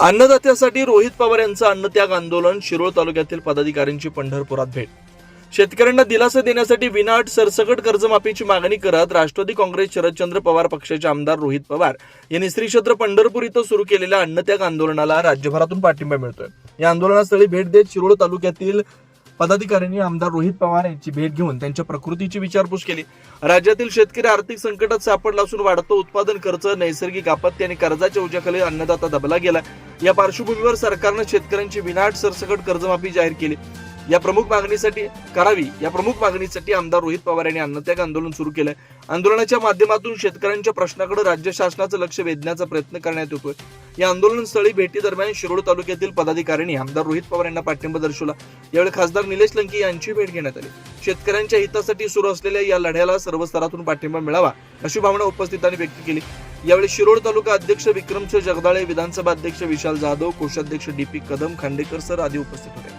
अन्नदात्यासाठी रोहित पवार यांचं अन्नत्याग आंदोलन. शिरोळ तालुक्यातील पदाधिकाऱ्यांची पंढरपुरात भेट. शेतकऱ्यांना दिलासा देण्यासाठी विनाअट सरसकट कर्जमाफीची मागणी करत राष्ट्रवादी काँग्रेस शरदचंद्र पवार पक्षाचे आमदार रोहित पवार यांनी श्री क्षेत्र पंढरपूर इथं सुरू केलेल्या अन्नत्याग आंदोलनाला राज्यभरातून पाठिंबा मिळतोय. या आंदोलनास्थळी भेट देत शिरोळ तालुक्यातील पदाधिकाऱ्यांनी आमदार रोहित पवार यांची भेट घेऊन त्यांच्या प्रकृतीची विचारपूस केली. राज्यातील शेतकरी आर्थिक संकटात सापडला असून वाढतं उत्पादन खर्च, नैसर्गिक आपत्ती आणि कर्जाच्या ओझ्याखाली अन्नदाता दबला गेला. या पार्श्वभूमीवर सरकारनं शेतकऱ्यांची विनाअट सरसकट कर्जमाफी जाहीर केली. या प्रमुख मागणीसाठी आमदार रोहित पवार यांनी अन्नत्याग आंदोलन सुरू केलंय. आंदोलनाच्या माध्यमातून शेतकऱ्यांच्या प्रश्नाकडे राज्य शासनाचं लक्ष वेधण्याचा प्रयत्न करण्यात येतोय. या आंदोलनस्थळी भेटी दरम्यान शिरोळ तालुक्यातील पदाधिकाऱ्यांनी आमदार रोहित पवार यांना पाठिंबा दर्शवला. यावेळी खासदार निलेश लंके यांची भेट घेण्यात आली. शेतकऱ्यांच्या हितासाठी सुरू असलेल्या या लढ्याला सर्व स्तरातून पाठिंबा मिळावा अशी भावना उपस्थितांनी व्यक्त केली. यावेळी शिरोळ तालुका अध्यक्ष विक्रमसिंह जगदाळे, विधानसभा अध्यक्ष विशाल जाधव, कोषाध्यक्ष DP कदम, खांडेकर सर आदी उपस्थित होते.